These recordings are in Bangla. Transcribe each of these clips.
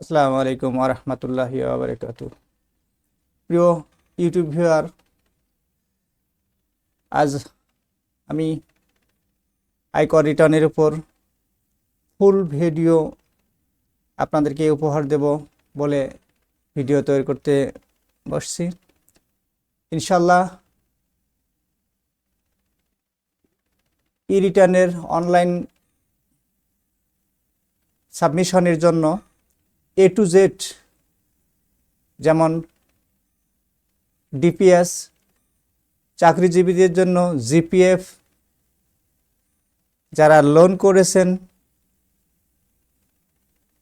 আসসালামু আলাইকুম ওয়া রাহমাতুল্লাহি ওয়া বারাকাতুহু। প্রিয় ইউটিউব ভিউয়ার, আজ আমি আয়কর রিটার্নের উপর ফুল ভিডিও আপনাদেরকে উপহার দেব বলে ভিডিও তৈরি করতে বসছি। ইনশাল্লাহ ই রিটার্নের অনলাইন সাবমিশনের জন্য A to Z, যেমন ডিপিএস, চাকরিজীবীদের জন্য জিপিএফ, যারা লোন করেছেন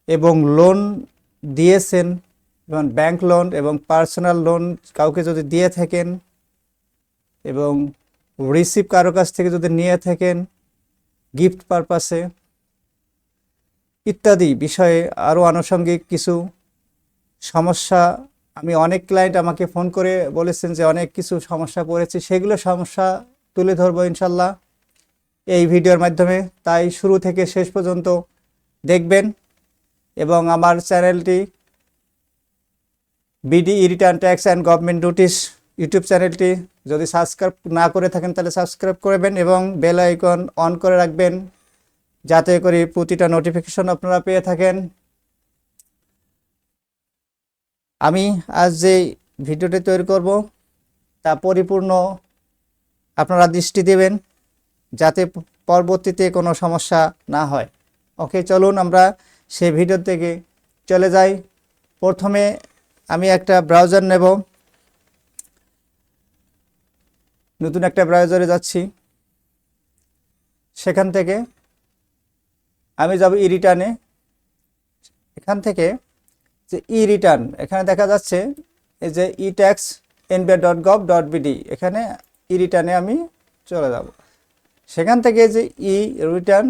এবং লোন দিয়েছেন, যেমন ব্যাংক লোন এবং পার্সোনাল লোন কাউকে যদি দিয়ে থাকেন এবং রিসিভ কারো কাছ থেকে যদি নিয়ে থাকেন গিফট পারপাসে ইত্যাদি বিষয়ে আরও আনুষঙ্গিক কিছু সমস্যা, আমি অনেক ক্লায়েন্ট আমাকে ফোন করে বলেছেন যে অনেক কিছু সমস্যা পড়েছি, সেগুলো সমস্যা তুলে ধরবো ইনশাল্লাহ এই ভিডিওর মাধ্যমে। তাই শুরু থেকে শেষ পর্যন্ত দেখবেন এবং আমার চ্যানেলটি BD return tax and government notice YouTube চ্যানেলটি যদি সাবস্ক্রাইব না করে থাকেন তাহলে সাবস্ক্রাইব করবেন এবং বেল আইকন অন করে রাখবেন যাতে করে প্রতিটা নোটিফিকেশন আপনারা পেয়ে থাকেন। আমি আজ যে ভিডিওটি তৈরি করব তা পরিপূর্ণ আপনারা দৃষ্টি দেবেন যাতে পরবর্তীতে কোনো সমস্যা না হয়। ওকে, চলুন আমরা সেই ভিডিও থেকে চলে যাই। প্রথমে আমি একটা ব্রাউজার নেব, নতুন একটা ব্রাউজারে যাচ্ছি। সেখান থেকে আমি যাব ই রিটার্নে। এখান থেকে যে ই রিটার্ন এখানে দেখা যাচ্ছে এই যে etax.nba.gov.bd, এখানে ই রিটার্নে আমি চলে যাব। সেখান থেকে যে ই রিটার্ন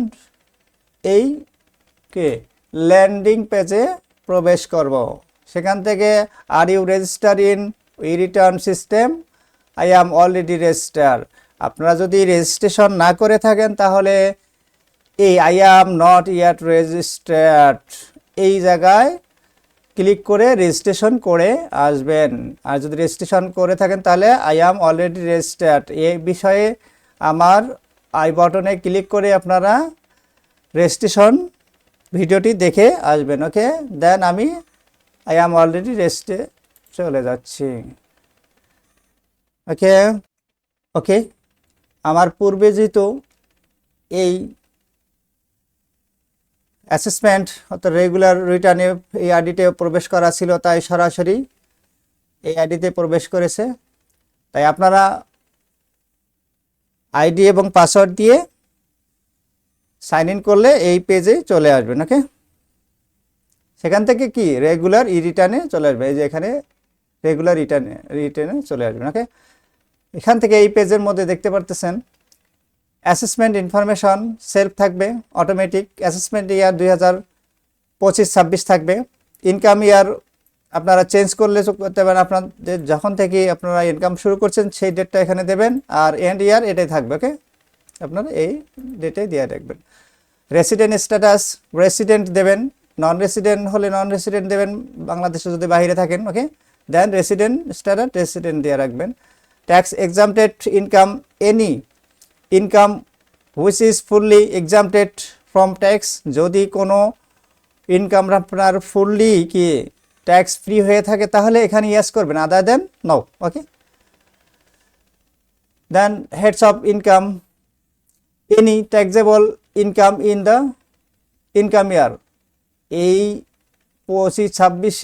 এই ল্যান্ডিং পেজে প্রবেশ করব। সেখান থেকে are you register in e return system, I am already register. আপনারা যদি রেজিস্ট্রেশন না করে থাকেন তাহলে এই I am not yet registered এই জায়গায় ক্লিক করে রেজিস্ট্রেশন করে আসবেন। আর যদি রেজিস্ট্রেশন করে থাকেন তাহলে আই অ্যাম অলরেডি রেজিস্টার্ড এই বিষয়ে আমার আই বাটনে ক্লিক করে আপনারা রেজিস্ট্রেশন ভিডিওটি দেখে আসবেন। ওকে, দেন আমি আই অ্যাম অলরেডি রেজিস্টে চলে যাচ্ছি। ওকে ওকে আমার পূর্বে যেহেতু এই অ্যাসেসমেন্ট অর্থাৎ রেগুলার রিটার্নে এই আইডিতে প্রবেশ করা ছিল, তাই সরাসরি এই আইডিতে প্রবেশ করেছে। তাই আপনারা আইডি এবং পাসওয়ার্ড দিয়ে সাইন ইন করলে এই পেজে চলে আসবেন। ওকে, সেখান থেকে কি রেগুলার ই রিটার্নে চলে আসবে, এই যে এখানে রেগুলার রিটার্নে চলে আসবেন। ওকে, এখান থেকে এই পেজের মধ্যে দেখতে পারতেছেন অ্যাসেসমেন্ট ইনফরমেশন সেলফ থাকবে, অটোমেটিক অ্যাসেসমেন্ট ইয়ার 2025-26 থাকবে, ইনকাম ইয়ার আপনারা চেঞ্জ করলে করতে পারেন, আপনাদের যখন থেকে আপনারা ইনকাম শুরু করছেন সেই ডেটটা এখানে দেবেন, আর এন্ড ইয়ার এটাই থাকবে। ওকে, আপনারা এই ডেটেই দিয়ে রাখবেন। রেসিডেন্ট স্ট্যাটাস রেসিডেন্ট দেবেন, নন রেসিডেন্ট হলে নন রেসিডেন্ট দেবেন বাংলাদেশে যদি বাইরে থাকেন। ওকে, দেন রেসিডেন্ট স্ট্যাটাস রেসিডেন্ট দিয়ে রাখবেন। Tax এক্সাম্পটেড income any income which is fully এক্সাম্পটেড from tax, যদি কোনো ইনকাম আপনার ফুললি কি ট্যাক্স ফ্রি হয়ে থাকে তাহলে এখানে ইয়েস করবেন, other than no. Okay, then heads of income any taxable income in the income year, এই 25-26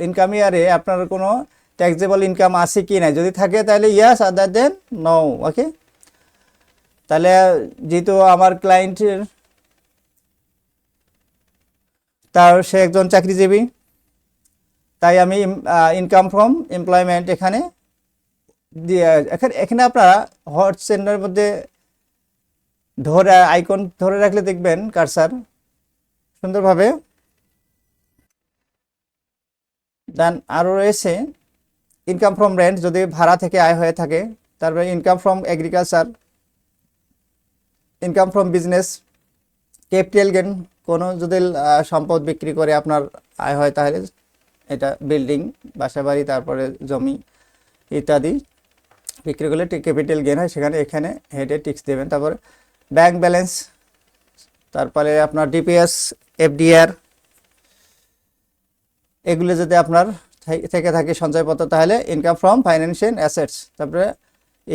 ইনকাম ইয়ারে আপনার কোনো ট্যাক্সেবল ইনকাম আছে কি না, যদি থাকে তাহলে ইয়েস, আদার দেন নো। ওকে, তাহলে যেহেতু আমার ক্লায়েন্টের সে একজন চাকরিজীবী, তাই আমি ইনকাম ফ্রম এমপ্লয়মেন্ট এখানে এখানে আপনারা হট সেন্টারের মধ্যে ধরে আইকন ধরে রাখলে দেখবেন কারসার সুন্দরভাবে। দেন আরও রয়েছে ইনকাম ফ্রম রেন্ট, যদি ভাড়া থেকে আয় হয়ে থাকে, তারপরে income from agriculture, income from business, capital gain, কোনো যদি সম্পদ বিক্রি করে আপনার আয় হয় তাহলে এটা বিল্ডিং, বাসাবাড়ি, তারপরে জমি ইত্যাদি বিক্রি করলে ক্যাপিটাল গেইন হয়, সেখানে এখানে হেডে টিক্স দেবেন। তারপর ব্যাংক ব্যালেন্স, তারপরে আপনার ডিপিএস, এফডিআর, এগুলো যদি আপনার থেকে থাকে সঞ্চয়পত্র, তাহলে ইনকাম ফ্রম ফাইন্যান্সিয়াল অ্যাসেটস। তারপরে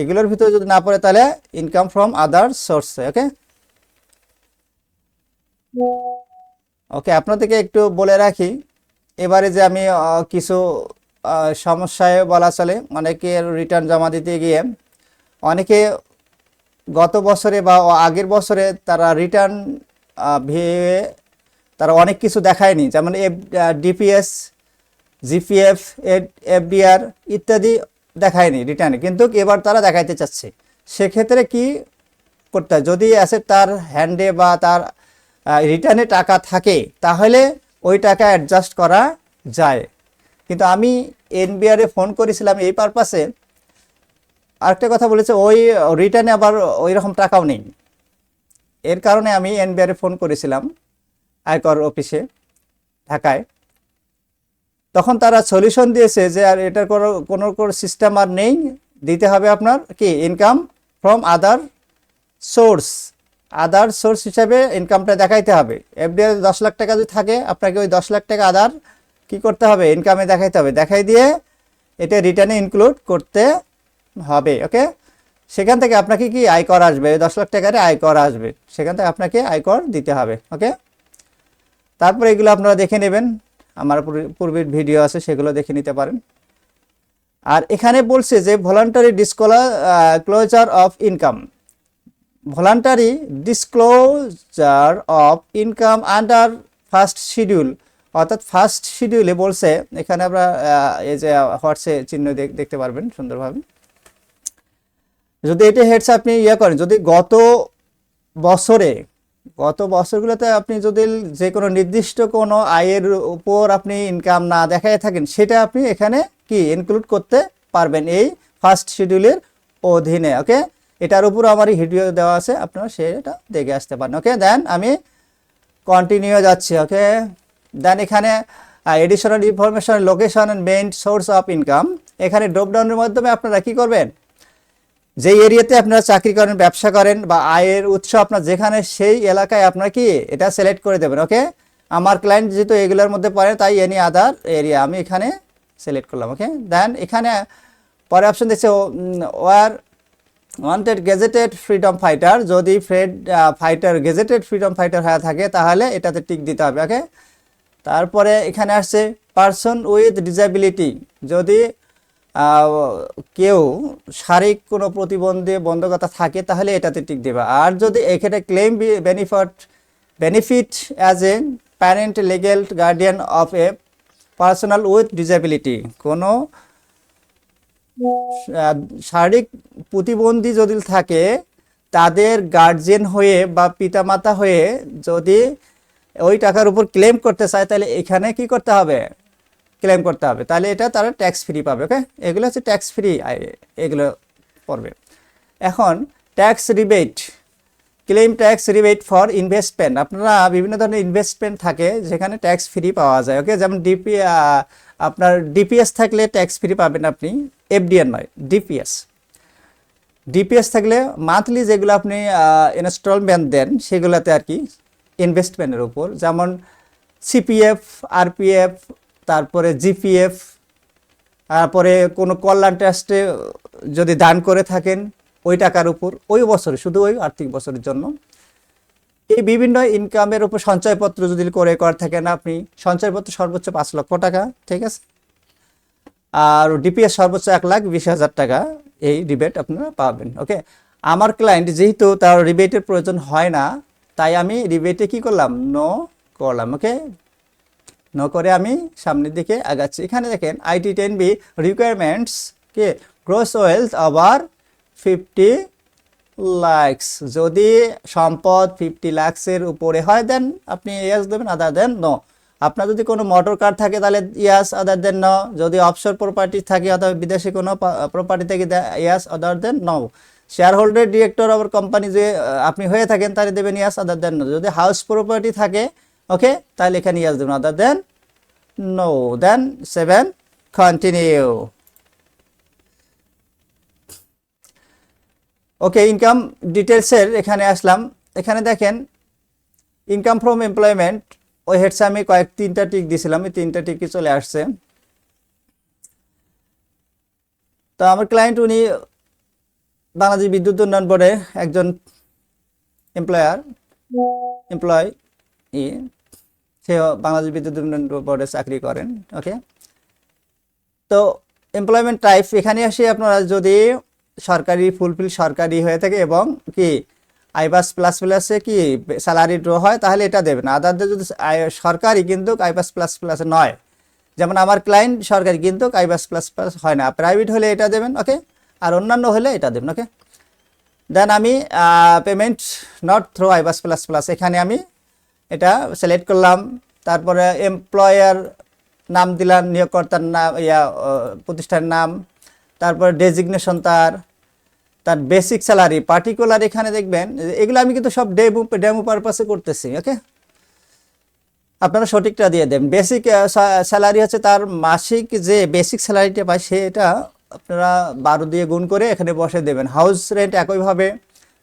এগুলোর ভিতরে যদি না পড়ে তাহলে ইনকাম ফ্রম আদার সোর্স। ওকে ওকে, আপনাদেরকে একটু বলে রাখি, এবারে যে আমি কিছু সমস্যায় বলা চলে, অনেকে রিটার্ন জমা দিতে গিয়ে অনেকে গত বছরে বা আগের বছরে তারা রিটার্ন ভেবে তারা অনেক কিছু দেখায়নি, যেমন ডিপিএস, জিপিএফ, এফডিআর ইত্যাদি দেখায়নি রিটার্নে, কিন্তু এবার তারা দেখাইতে চাচ্ছে। সেক্ষেত্রে কি করতে হয়, যদি অ্যাসেট তার হ্যান্ডে বা তার রিটার্নে টাকা থাকে তাহলে ওই টাকা অ্যাডজাস্ট করা যায়। কিন্তু আমি এনবিআরে ফোন করেছিলাম এই পারপাসে, আরেকটা কথা বলেছে ওই রিটার্নে আবার ওই রকম টাকাও নেই। এর কারণে আমি এনবিআরে ফোন করেছিলাম আয়কর অফিসে ঢাকায়, তখন তারা সলিউশন দিয়েছে যে আর এটার কোনো সিস্টেম আর নেই, দিতে হবে আপনার কি ইনকাম ফ্রম আদার সোর্স হিসাবে ইনকামটা দেখাইতে হবে। এফডিআর 10 লাখ টাকা যদি থাকে আপনাকে ওই 10 লাখ টাকা আদার কি করতে হবে, ইনকামে দেখাইতে হবে, দেখাই দিয়ে এটা রিটার্নে ইনক্লুড করতে হবে। ওকে, সেখান থেকে আপনাকে কি আয়কর আসবে, 10 লাখ টাকার আয়কর আসবে, সেখান থেকে আপনাকে আয়কর দিতে হবে। ওকে, তারপরে এগুলো আপনারা দেখে নেবেন, আমার পূর্বের ভিডিও আছে সেগুলো দেখে নিতে পারেন। আর এখানে বলছে যে voluntary disclosure of income, voluntary disclosure of income under first schedule, অর্থাৎ ফার্স্ট শিডিউলে বলছে, এখানে আমরা এই যে হোয়াটসে চিহ্ন দেখতে পারবেন সুন্দরভাবে। যদি এটা হেডস আপনি করেন, যদি গত বছরগুলোতে আপনি যদি যে কোনো নির্দিষ্ট কোনো আয়ের উপর আপনি ইনকাম না দেখায় থাকেন, সেটা আপনি এখানে কি ইনক্লুড করতে পারবেন এই ফার্স্ট শিডিউলের অধীনে। ওকে, এটার উপর আমার ভিডিও দেওয়া আছে, আপনারা সেটা দেখে আসতে পারেন। ওকে, দেন আমি কন্টিনিউ যাচ্ছি। ওকে, দেন এখানে additional information, location and main source of income, এখানে ড্রপডাউনের মাধ্যমে আপনারা কি করবেন, যে এরিয়াতে আপনারা চাকরি করেন, ব্যবসা করেন বা আয়ের উৎস আপনার যেখানে, সেই এলাকায় আপনারা কি এটা সিলেক্ট করে দেবেন। ওকে, আমার ক্লায়েন্ট যেহেতু এগুলোর মধ্যে পড়ে তাই এনি আদার এরিয়া আমি এখানে সিলেক্ট করলাম। ওকে, দেন এখানে পরে অপশন দিচ্ছে war wanted gazetted freedom fighter, যদি গেজেটেড ফ্রিডম ফাইটার হয়ে থাকে তাহলে এটাতে টিক দিতে হবে। ওকে, তারপরে এখানে আসছে পারসন উইথ ডিসএবিলিটি, যদি কেউ শারীরিক কোনো বন্ধকতা থাকে তাহলে এটাতে টিক দেবে। আর যদি এখানে claim benefit as a parent, legal guardian of A personal with disability, কোনো শারীরিক প্রতিবন্ধী যদি থাকে তাদের গার্জিয়ান হয়ে বা পিতামাতা হয়ে যদি ওই টাকার উপর ক্লেম করতে চায় তাহলে এখানে কি করতে হবে, ক্লেম করতে হবে, তাহলে এটা তারা ট্যাক্স ফ্রি পাবে। ওকে, এগুলো হচ্ছে ট্যাক্স ফ্রি, এগুলো পড়বে। এখন tax rebate, claim tax rebate for investment, আপনারা বিভিন্ন ধরনের ইনভেস্টমেন্ট থাকে যেখানে ট্যাক্স ফ্রি পাওয়া যায়। ওকে, যেমন আপনার ডিপিএস থাকলে ট্যাক্স ফ্রি পাবেন আপনি, এফডিআর নয়, ডিপিএস থাকলে মান্থলি যেগুলো আপনি ইনস্টলমেন্ট দেন সেগুলোতে আর কি ইনভেস্টমেন্টের উপর, যেমন সিপিএফ, আরপিএফ, তারপরে জিপিএফ, তারপরে কোনো কল্যাণ ট্রাস্টে যদি দান করে থাকেন ওই টাকার উপর ওই বছরে, শুধু ওই আর্থিক বছরের জন্য। এই বিভিন্ন ইনকামের উপর সঞ্চয়পত্র যদি করে থাকেন আপনি, সঞ্চয়পত্র সর্বোচ্চ 5 লক্ষ টাকা, ঠিক আছে, আর ডিপিএস সর্বোচ্চ 1,20,000 টাকা, এই রিবেট আপনারা পাবেন। ওকে, আমার ক্লায়েন্ট যেহেতু তার রিবেটের প্রয়োজন হয় না তাই আমি রিবেটে কি করলাম, নো করলাম। ওকে, নো করে আমি সামনের দিকে আগাচ্ছি। এখানে দেখেন IT10B রিকোয়ারমেন্টস কে গ্রস ওয়েলথ ওভার 50 লাখস, যদি সম্পদ 50 লাখসের উপরে হয় দেন আপনি ইয়েস দেবেন, আদার দেন নো। আপনার যদি কোনো মোটর কার থাকে তাহলে ইয়াস, আদার দেন নো। যদি অফশোর প্রপার্টি থাকে অথবা বিদেশি কোনো প্রপার্টি থেকে ইয়াস, আদার than no. Share holder, director আবার কোম্পানি যে আপনি হয়ে থাকেন তাহলে দেবেন ইয়াস, আদার দেন নো। যদি হাউস প্রপার্টি থাকে ওকে তাহলে এখানে ইয়াস দেবেন, আদার দেন নো, দেন 7 কন্টিনিউ। ওকে, ইনকাম ডিটেলসের এখানে আসলাম। এখানে দেখেন ইনকাম ফ্রম এমপ্লয়মেন্ট, ওই হেডসে আমি তিনটা টিক দিয়েছিলাম, এই তিনটা টিকই চলে আসছে। তো আমার ক্লায়েন্ট উনি বাংলাদেশ বিদ্যুৎ উন্নয়ন বোর্ডে একজন এমপ্লয়, সে বাংলাদেশ বিদ্যুৎ উন্নয়ন বোর্ডে চাকরি করেন। ওকে, তো এমপ্লয়মেন্ট টাইপ এখানে আসে আপনারা যদি সরকারি ফুলফিল সরকারি হয়ে থাকে এবং কি আইবাস প্লাস প্লাসে কি স্যালারি ড্র হয় তাহলে এটা দেবেন। আদারদের যদি সরকারি কিন্তু আইবাস প্লাস প্লাস নয়, যেমন আমার ক্লায়েন্ট সরকারি কিন্তু আইবাস প্লাস প্লাস হয় না, প্রাইভেট হলে এটা দেবেন। ওকে, আর অন্যান্য হলে এটা দেবেন। ওকে, দেন আমি payment not through আইবাস plus plus, এখানে আমি এটা সিলেক্ট করলাম। তারপরে এমপ্লয়ার নাম দিলাম, নিয়োগকর্তার নাম, প্রতিষ্ঠানের নাম, তারপরে ডেজিগনেশন তার বেসিক স্যালারি পার্টিকুলার এখানে দেখবেন। এগুলো আমি কিন্তু সব ডেমো পারপাসে করতেছি। ওকে, আপনারা সঠিকটা দিয়ে দেন। বেসিক স্যালারি হচ্ছে তার মাসিক যে বেসিক স্যালারিটা পায় সেটা আপনারা 12 দিয়ে গুণ করে এখানে বসে দেবেন। হাউস রেন্ট একইভাবে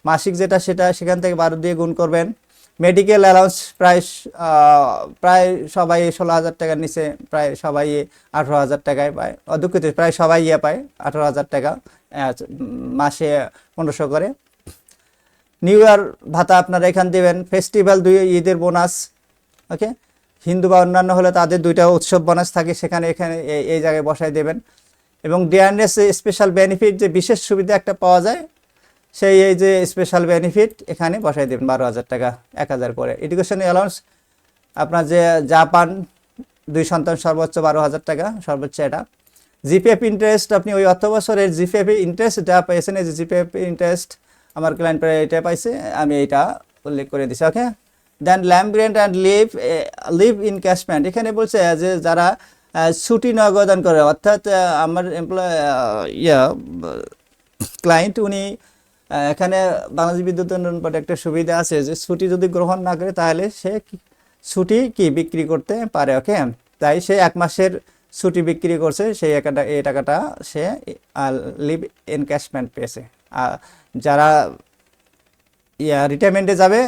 মাসিক যেটা সেটা সেখান থেকে 12 দিয়ে গুণ করবেন। মেডিকেল অ্যালাউন্স প্রায় সবাই 16,000 টাকার নিচে, প্রায় সবাই 18,000 টাকায় পায়, দুঃখিত প্রায় সবাই পায় 18,000 টাকা, মাসে 1500 করে। নিউ ইয়ার ভাতা আপনারা এখান দেবেন। ফেস্টিভ্যাল, ঈদের বোনাস। ওকে, হিন্দু বা অন্যান্য হলে তাদের দুইটা উৎসব বোনাস থাকে, সেখানে এখানে এই জায়গায় বসাই দেবেন। এবং ডিআরএস স্পেশাল বেনিফিট, যে বিশেষ সুবিধা একটা পাওয়া যায়, সেই এই যে স্পেশাল বেনিফিট এখানে বসাই দেবেন 12,000 টাকা, 1,000 করে। এডুকেশন অ্যালাউন্স আপনার যে যা পান, 2 সন্তান সর্বোচ্চ 12,000 টাকা সর্বোচ্চ এটা। জিপিএফ ইন্টারেস্ট, আপনি ওই অর্থ বছরের জিপিএফ ইন্টারেস্ট যা পেয়েছেন, এই যে জিপিএফ ইন্টারেস্ট আমার ক্লায়েন্ট প্রায় এটা পাইছে, আমি এইটা উল্লেখ করে দিচ্ছি। Okay, then lump grant and leave encashment, এখানে বলছে যে যারা ছুটি নগদান করে, অর্থাৎ আমার ক্লায়েন্ট উনি এখানে বাংলাদেশ বিদ্যুৎ উন্নয়ন বোর্ডে একটা সুবিধা আছে যে ছুটি যদি গ্রহণ না করে তাহলে সে ছুটি কি বিক্রি করতে পারে। ওকে, তাই সে 1 মাসের ছুটি বিক্রি করছে, সেই এই টাকাটা সে লিভ এনক্যাশমেন্ট পেয়েছে। যারা রিটায়ারমেন্টে যাবে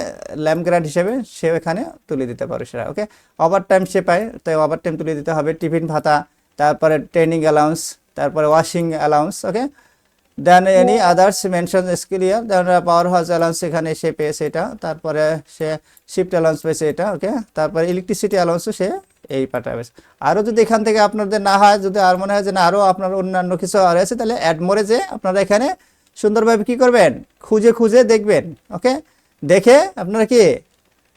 ল্যাম্প গ্র্যান্ট হিসেবে সে এখানে তুলে দিতে পারে সেটা। ওকে, ওভার টাইম সে পায়, তাই ওভার টাইম তুলে দিতে হবে। টিফিন ভাতা, তারপরে ট্রেনিং অ্যালাউন্স, তারপরে washing allowance. Okay, then any others mention skill year, then power house allowance এখানে সে পেয়েছে এটা, তারপরে সে শিফট অ্যালাউন্স পেয়েছে এটা। ওকে, তারপরে ইলেকট্রিসিটি অ্যালাউন্সও সে এই পাঠাবে। আরও যদি এখান থেকে আপনাদের না হয়, যদি আর মনে হয় যে না আরও আপনার অন্যান্য কিছু আর আছে, তাহলে অ্যাড মোরে যে আপনারা এখানে সুন্দরভাবে কি করবেন, খুঁজে খুঁজে দেখবেন। ওকে, দেখে আপনারা কি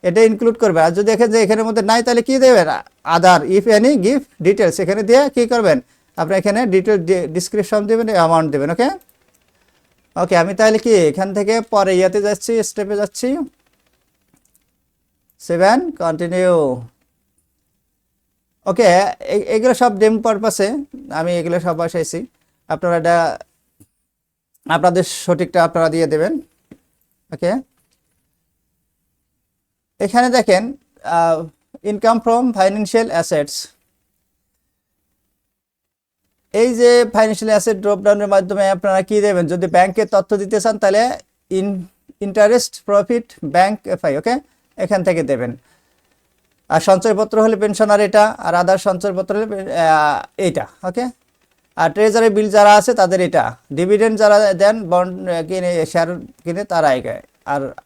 এটা ইনক্লুড করবেন। আর যদি দেখেন যে এখানের মধ্যে নাই তাহলে কি দেবেন, আদার ইফ এনি গিভ ডিটেলস, এখানে দিয়ে কি করবেন আপনি এখানে ডিটেল ডিসক্রিপশন দেবেন, অ্যামাউন্ট দেবেন। ওকে, ওকে, আমি তাহলে কি এখান থেকে পরে ইয়াতে যাচ্ছি, স্টেপে যাচ্ছি। 7 কন্টিনিউ। ওকে, এগুলো সব ডেমো পারপাসে আমি এগুলো সব বসাইছি, আপনারা এটা আপনাদের সঠিকটা আপনারা দিয়ে দেবেন। ওকে, এখানে দেখেন ইনকাম ফ্রম ফাইন্যান্সিয়াল অ্যাসেটস, এই যে ফাইন্যান্সিয়াল অ্যাসেট ড্রপডাউনের মাধ্যমে আপনারা কি দেবেন, যদি ব্যাংকের তথ্য দিতে চান তাহলে ইন্টারেস্ট প্রফিট ব্যাংক এফআই। ওকে, এখান থেকে দেবেন। আর সঞ্চয়পত্র হলে পেনশনার এটা, আর আদার সঞ্চয়পত্র হলে এইটা। ওকে, আর ট্রেজারি বিল যারা আছে তাদের এটা, ডিভিডেন্ড যারা দেন বন্ড কিনে শেয়ার কিনে তারা এগায়,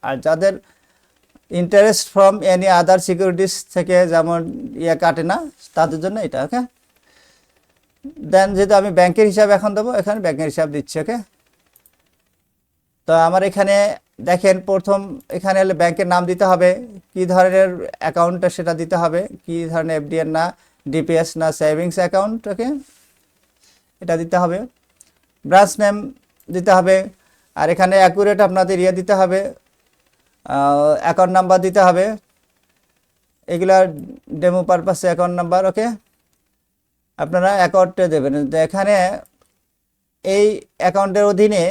আর যাদের interest from any other securities থেকে যেমন কাটে না তাদের জন্য এটা। ওকে, দেন যেহেতু আমি ব্যাংকের হিসাব এখন দেবো, এখানে ব্যাংকের হিসাব দিচ্ছি। ওকে, তো আমার এখানে দেখেন প্রথম এখানে হলে ব্যাংকের নাম দিতে হবে, কি ধরনের অ্যাকাউন্টটা সেটা দিতে হবে, কি ধরনের এফডিএন না ডিপিএস না সেভিংস অ্যাকাউন্ট। ওকে, এটা দিতে হবে। ব্রাঞ্চ নেম দিতে হবে, আর এখানে অ্যাকুরেট আপনাদের দিতে হবে, অ্যাকাউন্ট নাম্বার দিতে হবে, এগুলা ডেমো পারপাসে অ্যাকাউন্ট নাম্বার। ওকে, আপনারা অ্যাকাউন্টে দেবেন, এখানে এই অ্যাকাউন্টের অধীনে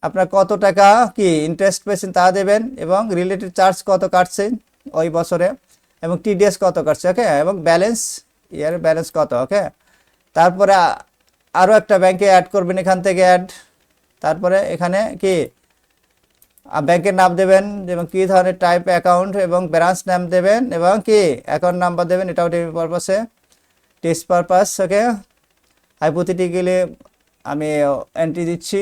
আপনার কত টাকা কি ইন্টারেস্ট পেয়েছেন তা দেবেন, এবং রিলেটেড চার্জ কত কাটছেন ওই বছরে, এবং টিডিএস কত কাটছে। ওকে, এবং ব্যালেন্স ইয়ারের ব্যালেন্স কত, ওকে। তারপরে আরও একটা ব্যাংকে অ্যাড করবেন, এখান থেকে অ্যাড, তারপরে এখানে কি ব্যাংকের নাম দেবেন এবং কী ধরনের টাইপ অ্যাকাউন্ট এবং ব্রাঞ্চ নাম দেবেন এবং কি অ্যাকাউন্ট নাম্বার দেবেন, এটাও টিভি পারপাসে, টেস্ট পারপাস, ওকে। হাইপোথেটিক্যালি আমি এন্ট্রি দিচ্ছি।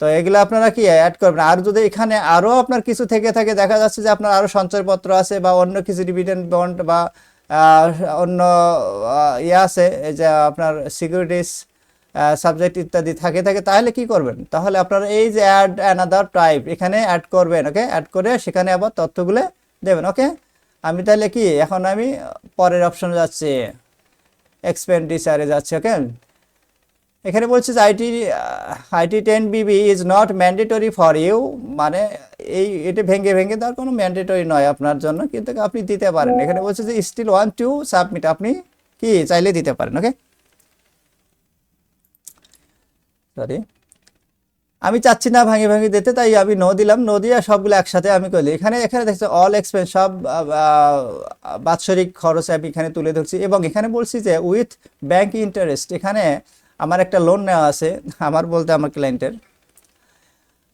তো এগুলো আপনারা কি অ্যাড করবেন। আর যদি এখানে আরও আপনার কিছু থেকে থাকে, দেখা যাচ্ছে যে আপনার আরও সঞ্চয়পত্র আছে বা অন্য কিছু ডিভিডেন্ড বন্ড বা অন্য ইয়ে আছে, এই যে আপনার সিকিউরিটিস সাবজেক্ট ইত্যাদি থাকে, তাহলে কি করবেন, তাহলে আপনারা এই যে অ্যাড অ্যানাদার টাইপ এখানে অ্যাড করবেন, ওকে। অ্যাড করে সেখানে আবার তথ্যগুলো দেবেন, ওকে। আমি তাহলে কি এখন আমি পরের অপশনে যাচ্ছি, এক্সপেন্ডিচারে যাচ্ছি, ওকে। এখানে বলছে যে IT 10BB is not mandatory for you, মানে এটা ভেঙে ভেঙে দেওয়ার কোনো ম্যান্ডেটরি নয় আপনার জন্য, কিন্তু আপনি দিতে পারেন। এখানে বলছে যে স্টিল ওয়ান্ট টু সাবমিট, আপনি কি চাইলে দিতে পারেন, ওকে। সরি, আমি চাচ্ছি না ভাঙে ভাঙে দিতে, তাই আমি নো দিলাম। নো দিয়ে সবগুলো একসাথে আমি করলি। এখানে দেখছি অল এক্সপেন্স, সব বাৎসরিক খরচ আমি এখানে তুলে ধরছি এবং এখানে বলছি যে উইথ ব্যাংক ইন্টারেস্ট। এখানে আমার একটা লোন নেওয়া আছে, আমার বলতে আমার ক্লায়েন্টের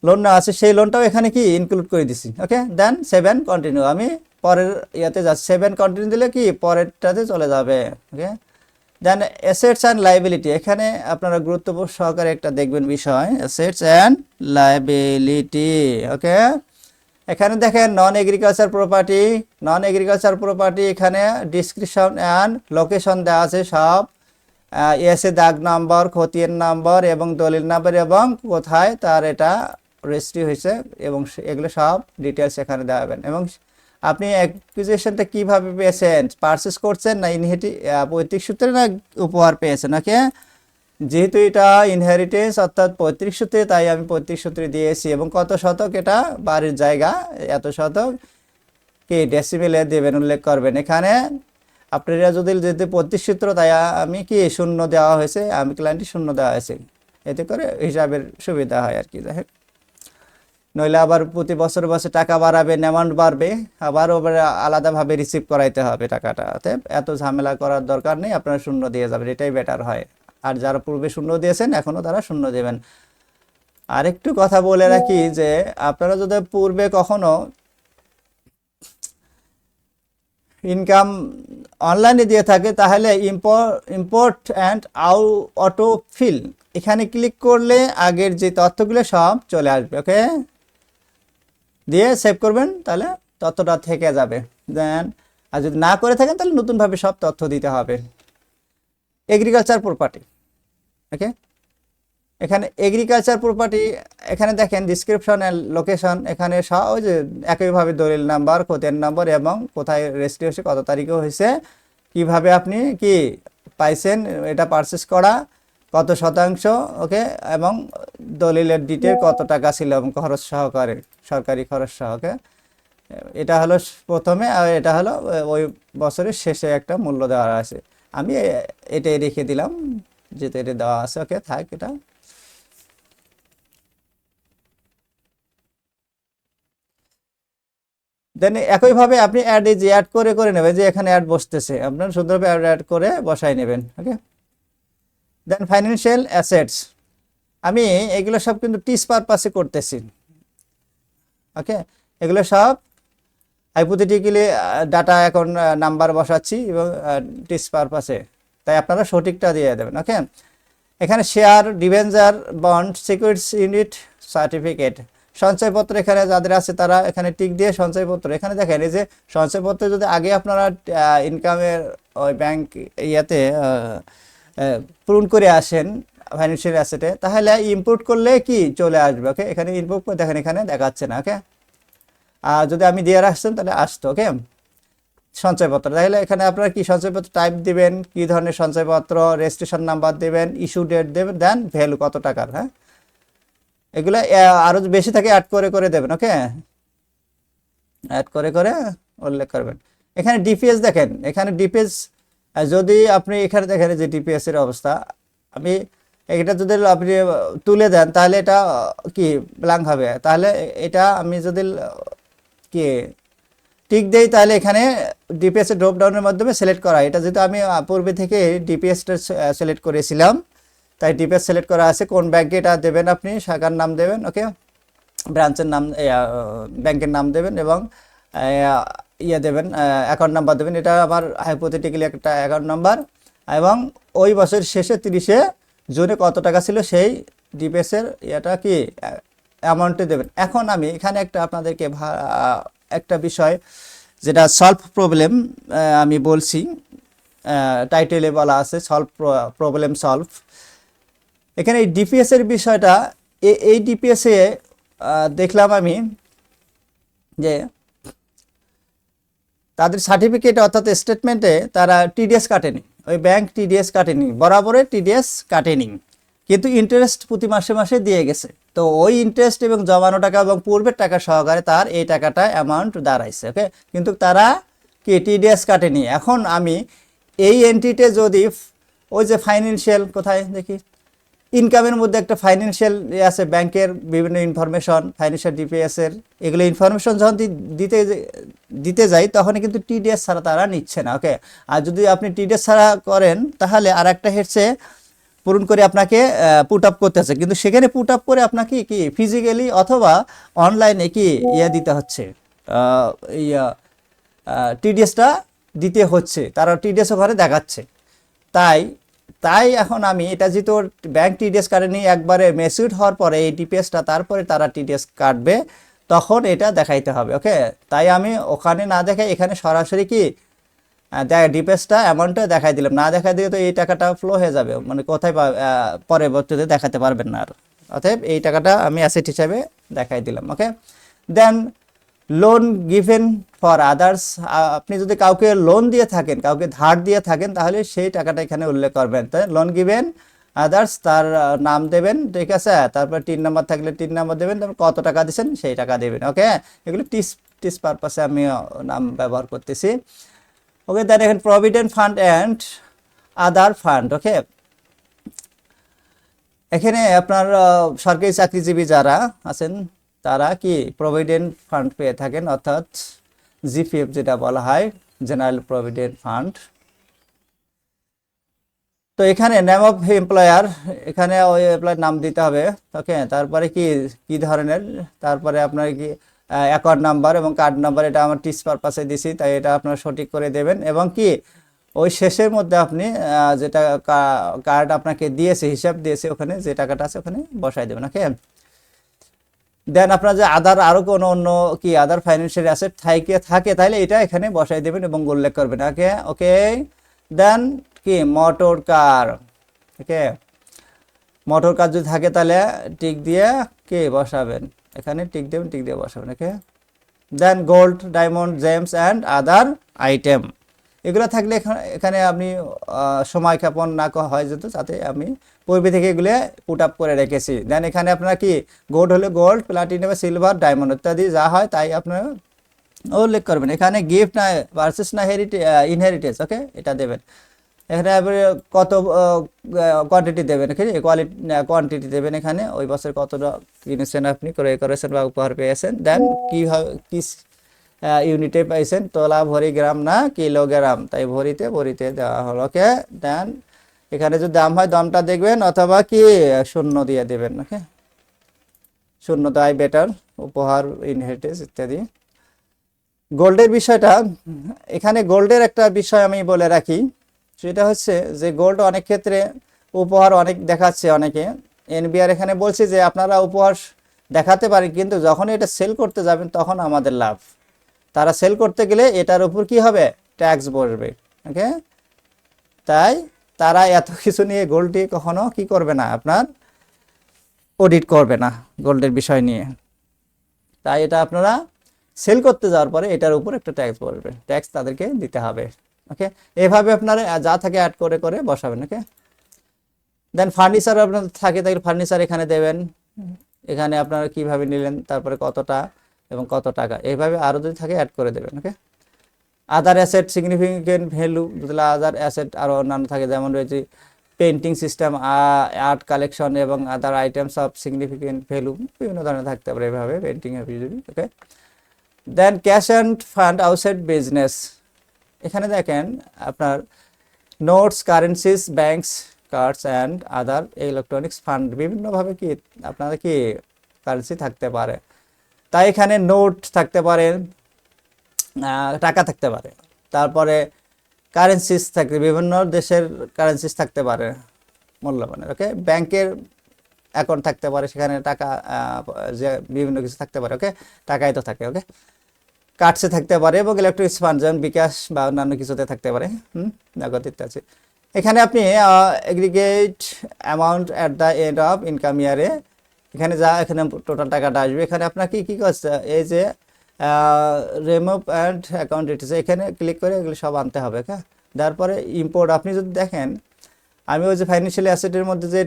লোন নেওয়া আছে, সেই লোনটাও এখানে কি ইনক্লুড করে দিছি, ওকে। দেন 7 কন্টিনিউ, আমি পরের ইয়াতে যাচ্ছি। 7 কন্টিনিউ দিলে কি পরেরটাতে চলে যাবে, ওকে। দেন অ্যাসেটস অ্যান্ড লাইবিলিটি, এখানে আপনারা গুরুত্বপূর্ণ সহকারে একটা দেখবেন বিষয়, অ্যাসেটস অ্যান্ড লাইবিলিটি, ওকে। এখানে দেখেন নন এগ্রিকালচার প্রপার্টি, এখানে ডিসক্রিপশন অ্যান্ড লোকেশন দেওয়া আছে সব, এসে দাগ নাম্বার, খতিয়ান নাম্বার এবং দলিল নাম্বার এবং কোথায় তার এটা রেজিস্ট্রি হয়েছে এবং এগুলো সব ডিটেলস এখানে দেওয়াবেন। এবং আপনি অ্যাকুইজিশনটা কিভাবে পেয়েছেন, পারচেস করছেন না পৈতৃক সূত্রে না উপহার পেয়েছেন, ওকে। যেহেতু এটা ইনহেরিটেন্স অর্থাৎ পৈতৃক সূত্রে, তাই আমি পৈতৃক সূত্রে দিয়েছি। এবং কত শতক, এটা বাড়ির জায়গা, এত শতক কি ডেসিমেলে দেবেন, উল্লেখ করবেন এখানে। আপনারা যদি পৈতৃক সূত্র, তাই আমি কি শূন্য দেওয়া হয়েছে, আমি ক্লায়েন্টটি শূন্য দেওয়া হয়েছে, এতে করে হিসাবের সুবিধা হয় আর কি। যাই হোক, নইলে আবার প্রতি বছর টাকা বাড়াবে, অ্যামাউন্ট বাড়বে, আবার আলাদাভাবে রিসিভ করাইতে হবে টাকাটা। অতএব এত ঝামেলা করার দরকার নেই, আপনারা শূন্য দিয়ে যাবেন, এটাই বেটার হয়। আর যারা পূর্বে শূন্য দিয়েছেন এখনও তারা শূন্য দেবেন। আরেকটু কথা বলে রাখি যে আপনারা যদি পূর্বে কখনো ইনকাম অনলাইনে দিয়ে থাকে, তাহলে ইম্পোর্ট অ্যান্ড অটো ফিল, এখানে ক্লিক করলে আগের যে তথ্যগুলো সব চলে আসবে, ওকে। দিয়ে সেভ করবেন, তাহলে তথ্যটা থেকে যাবে। দেন আর যদি না করে থাকেন তাহলে নতুনভাবে সব তথ্য দিতে হবে। এগ্রিকালচার প্রপার্টি, ওকে। এখানে এগ্রিকালচার প্রপার্টি, এখানে দেখেন ডিসক্রিপশন অ্যান্ড লোকেশন, এখানে সব ওই যে একইভাবে দলিল নাম্বার, খতিয়ান নাম্বার এবং কোথায় রেজিস্ট্রি হয়েছে, কত তারিখে হয়েছে, কিভাবে আপনি কি পাইছেন এটা পারচেস করা, কত শতাংশ, ওকে। এবং দলিলের ডিটেল কত টাকা ছিল এবং খরচ সহকারে, সরকারি খরচ সহ, ওকে। এটা হলো প্রথমে, আর এটা হলো ওই বছরের শেষে একটা মূল্য দেওয়া আছে। আমি এটাই রেখে দিলাম, যেহেতু এটা দেওয়া আছে, ওকে, থাক এটা। দেন একইভাবে আপনি অ্যাড করে করে নেবেন, যে এখানে অ্যাড বসতেছে, আপনার সুন্দরভাবে অ্যাড করে বসাই নেবেন, ওকে। দেন ফাইন্যান্সিয়াল অ্যাসেটস, আমি এগুলো সব কিন্তু টিস পারপাসে করতেছি, ওকে। এগুলো সব হাইপোথেটিক্যালি ডাটা অ্যাকাউন্ট নাম্বার বসাচ্ছি এবং টিস পারপাসে, তাই আপনারা সঠিকটা দিয়ে দেবেন, ওকে। এখানে share, debenture, bond, securities unit, certificate, সঞ্চয়পত্র এখানে যাদের আছে তারা এখানে টিক দিয়ে সঞ্চয়পত্র, এখানে দেখেন এই যে সঞ্চয়পত্র যদি আগে আপনারা ইনকামের ওই ব্যাংক ইয়াতে পূরণ করে আসেন ফাইন্যান্সিয়াল অ্যাসেটে, তাহলে ইম্পোর্ট করলে কি চলে আসবে, ওকে। এখানে ইম্পোর্ট করে দেখেন, এখানে দেখাচ্ছে না, ওকে। আর যদি আমি দিয়ে রাখছেন তাহলে আসতো, ওকে। সঞ্চয়পত্র, তাহলে এখানে আপনারা কি সঞ্চয়পত্র টাইপ দিবেন, কি ধরনের সঞ্চয়পত্র, রেজিস্ট্রেশন নাম্বার দেবেন, ইস্যু ডেট দেবেন, দেন ভ্যালু কত টাকার, হ্যাঁ। এগুলো আরো বেশি থাকে অ্যাড করে করে দেবেন, ওকে। অ্যাড করে করে উল্লেখ করবেন। এখানে ডিপিএস দেখেন, এখানে ডিপিএস যদি আপনি এখানে দেখেন যে ডিপিএস এর অবস্থা, আমি এটা যদি আপনি তুলে দেন তাহলে এটা কি ব্ল্যাঙ্ক হবে, তাহলে এটা আমি যদি কি টিক দেই, তাহলে এখানে ডিপিএস এর ড্রপ ডাউনের মাধ্যমে সিলেক্ট করা। এটা যেহেতু আমি পূর্বে থেকে ডিপিএসটা সিলেক্ট করেছিলাম, তাই ডিপিএস সিলেক্ট করা আছে। কোন ব্যাংকে এটা দেবেন, আপনি শাখার নাম দেবেন, ওকে, ব্রাঞ্চের নাম, ব্যাংকের নাম দেবেন এবং ইয়ে দেবেন, অ্যাকাউন্ট নাম্বার দেবেন। এটা আমার হাইপোথেটিক্যালি একটা অ্যাকাউন্ট নাম্বার, এবং ওই বছর শেষে 30শে জুনে কত টাকা ছিল সেই ডিপিএসের এটা কি অ্যামাউন্টে দেবেন। এখন আমি এখানে একটা আপনাদেরকে একটা বিষয় যেটা সলভ প্রবলেম আমি বলছি, টাইটেলে বলা আছে সলভ প্রবলেম সলভ। এখানে এই ডিপিএস এর বিষয়টা, এই ডিপিএসে দেখলাম আমি যে তাদের সার্টিফিকেট অর্থাৎ স্টেটমেন্টে তারা টিডিএস কাটেনি, ওই ব্যাংক টিডিএস কাটেনি, বরাবরে টিডিএস কাটেনি, কিন্তু ইন্টারেস্ট প্রতি মাসে মাসে দিয়ে গেছে। তো ওই ইন্টারেস্ট এবং জমানো টাকা এবং পূর্বের টাকা সহকারে তার এই টাকাটা অ্যামাউন্ট দাঁড়াইছে, ওকে, কিন্তু তারা কি টিডিএস কাটেনি। এখন আমি এই এন্ট্রিতে যদি ওই যে ফাইন্যান্সিয়াল, কোথায় দেখি, ইনকামের মধ্যে একটা ফাইন্যান্সিয়াল আছে, ব্যাংকের বিভিন্ন ইনফরমেশন, ফাইন্যান্সিয়াল ডিপিএস এর এগুলো ইনফরমেশন যখন দিতে যাই তখন কিন্তু টিডিএস ছাড়া তারা নিচ্ছে না, ওকে। আর যদি আপনি টিডিএস ছাড়া করেন তাহলে আর একটা হেডসে পূরণ করে আপনাকে পুট আপ করতে হচ্ছে, কিন্তু সেখানে পুট আপ করে আপনাকে কি ফিজিক্যালি অথবা অনলাইনে কি দিতে হচ্ছে, টিডিএসটা দিতে হচ্ছে, তারা টিডিএস ওখানে দেখাচ্ছে। তাই এখন আমি এটা যেহেতু ব্যাংক টিডিএস কাটেনি, একবারে ম্যাচিউরড হওয়ার পরে এই ডিপিএসটা তারপরে তারা টিডিএস কাটবে, তখন এটা দেখাইতে হবে, ওকে। তাই আমি ওখানে না দেখাই এখানে সরাসরি কি ডিপিএসটা অ্যামাউন্টটা দেখাই দিলাম। না দেখাই দিলে তো এই টাকাটা ফ্লো হয়ে যাবে, মানে কোথায় পরবর্তীতে দেখাতে পারবেন না আর। অতএব এই টাকাটা আমি অ্যাসেট হিসাবে দেখাই দিলাম, ওকে। দেন লোন গিভেন ফর আদার্স, আপনি যদি কাউকে লোন দিয়ে থাকেন, কাউকে ধার দিয়ে থাকেন, তাহলে সেই টাকাটা এখানে উল্লেখ করবেন। তাই লোন গিভেন আদার্স, তার নাম দেবেন, ঠিক আছে, তারপর 3 নাম্বার থাকলে 3 নাম্বার দেবেন, তারপর কত টাকা দিচ্ছেন সেই টাকা দেবেন, ওকে। এগুলো টিস পারপাসে আমি নাম ব্যবহার করতেছি, ওকে। দেন এখানে provident fund and other fund, okay. এখানে আপনার সরকারি চাকরিজীবী যারা আছেন তারা কি প্রভিডেন্ট ফান্ড পেয়ে থাকেন, অর্থাৎ জিপিএফ যেটা বলা হয়, জেনারেল প্রভিডেন্ট ফান্ড। তো এখানে নেম অফ এমপ্লয়ার, এখানে ওই এমপ্লয়ার নাম দিতে হবে, ওকে। তারপরে কি ধরনের, তারপরে আপনার কি অ্যাকাউন্ট নাম্বার এবং কার্ড নাম্বার, এটা আমার টিস পারপাসে দিছি, তাই এটা আপনার সঠিক করে দেবেন। এবং কি ওই শেষের মধ্যে আপনি যেটা কার্ড আপনাকে দিয়েছে, হিসাব দিয়েছে, ওখানে যে টাকাটা আছে ওখানে বসাই দেবেন, ওকে। দেন আপনার যে আরো কোনো অন্য কি আদার ফাইন্যান্সিয়াল অ্যাসেট থাকে তাহলে এটা এখানে বসাই দেবেন এবং উল্লেখ করবেন, ওকে, ওকে। দেন কি মোটর কার, ওকে, মোটর কার যদি থাকে তাহলে টিক দিয়ে কি বসাবেন, এখানে টিক দেবেন, টিক দিয়ে বসাবেন, okay. Then gold, diamond, gems and other item, এগুলো থাকলে এখানে আপনি সময় ক্ষেপণ না হয় যেত, তাতে আমি পূর্বে থেকে এগুলো পুট আপ করে রেখেছি। দেন এখানে আপনার কি গোল্ড হলে গোল্ড, প্লাটিনাম, সিলভার, ডায়মন্ড ইত্যাদি যা হয় তাই আপনার উল্লেখ করবেন। এখানে গিফট না ভার্সেস না ইনহেরিটেন্স, ওকে, এটা দেবেন। এখানে কত কোয়ান্টিটি দেবেন, এখানে কোয়ান্টিটি দেবেন, এখানে ওই বছর কতটা কিনেছেন আপনি, ক্রয় করেছেন বা উপহার পেয়েছেন। দেন কীভাবে কি ইউনিটে পাইছেন, তোলা, ভরি, গ্রাম না কিলোগ্রাম, তাই ভরিতে দেওয়া হলো, ওকে। দেন এখানে যদি দাম হয় দামটা দেখবেন, অথবা কি শূন্য দিয়ে দেবেন, ওকে, শূন্য দেওয়াই বেটার, উপহার, ইনহেরিটেন্স ইত্যাদি। গোল্ডের বিষয়টা, এখানে গোল্ডের একটা বিষয় আমি বলে রাখি, সেটা হচ্ছে যে গোল্ড অনেক ক্ষেত্রে উপহার অনেক দেখাচ্ছে অনেকে। এনবিআর এখানে বলছে যে আপনারা উপহার দেখাতে পারেন, কিন্তু যখন এটা সেল করতে যাবেন তখন আমাদের লাভ। তারা সেল করতে গেলে এটার উপর কি হবে, ট্যাক্স বসবে, ওকে। তাই তারা এত কিছু নিয়ে গোল্ডটি কখনো কি করবে না, আপনার অডিট করবে না গোল্ডের বিষয় নিয়ে। তাই এটা আপনারা সেল করতে যাওয়ার পরে এটার উপর একটা ট্যাক্স বসবে, ট্যাক্স তাদেরকে দিতে হবে, ওকে। এভাবে আপনারা যা থাকে অ্যাড করে করে বসাবেন, ওকে। দেন ফার্নিচার আপনার থাকে তাহলে ফার্নিচার এখানে দেবেন, এখানে আপনারা কিভাবে নিলেন, তারপরে কতটা এবং কত টাকা, এইভাবে আরও যদি থাকে অ্যাড করে দেবেন, ওকে। আদার অ্যাসেট সিগনিফিকেন্ট ভ্যালু, যদি আদার অ্যাসেট আরও অন্যান্য থাকে, যেমন রয়েছে পেন্টিং সিস্টেম, আর্ট কালেকশন এবং other items of significant value, বিভিন্ন ধরনের থাকতে পারে এভাবে painting, okay. Then cash and fund outside business, এখানে দেখেন আপনার notes, currencies, banks, cards and other electronics fund, বিভিন্নভাবে কি আপনাদের কি কারেন্সি থাকতে পারে। তাই এখানে নোট থাকতে পারে, টাকা থাকতে পারে, তারপরে কারেন্সিস থাকতে, বিভিন্ন দেশের কারেন্সিস থাকতে পারে মূল্যবানের। ওকে, ব্যাংকের অ্যাকাউন্ট থাকতে পারে, সেখানে টাকা যে বিভিন্ন কিছু থাকতে পারে। ওকে, টাকাই তো থাকে। ওকে, কার্ডসে থাকতে পারে এবং ইলেকট্রিক ফান্ড যেমন বিকাশ বা অন্যান্য কিছুতে থাকতে পারে, নগদ ইত্যাদি। এখানে আপনি aggregate amount at the end of income ইয়ারে, এখানে যা এখানে টোটাল টাকাটা আসবে, এখানে আপনার কি কি করছে, এই যে রিমুভ অ্যান্ড অ্যাকাউন্ট ডিটেলস, এখানে ক্লিক করে এগুলো সব আনতে হবে। হ্যাঁ, তারপরে ইম্পোর্ট, আপনি যদি দেখেন আমি ওই যে ফাইন্যান্সিয়াল অ্যাসেটের মধ্যে যে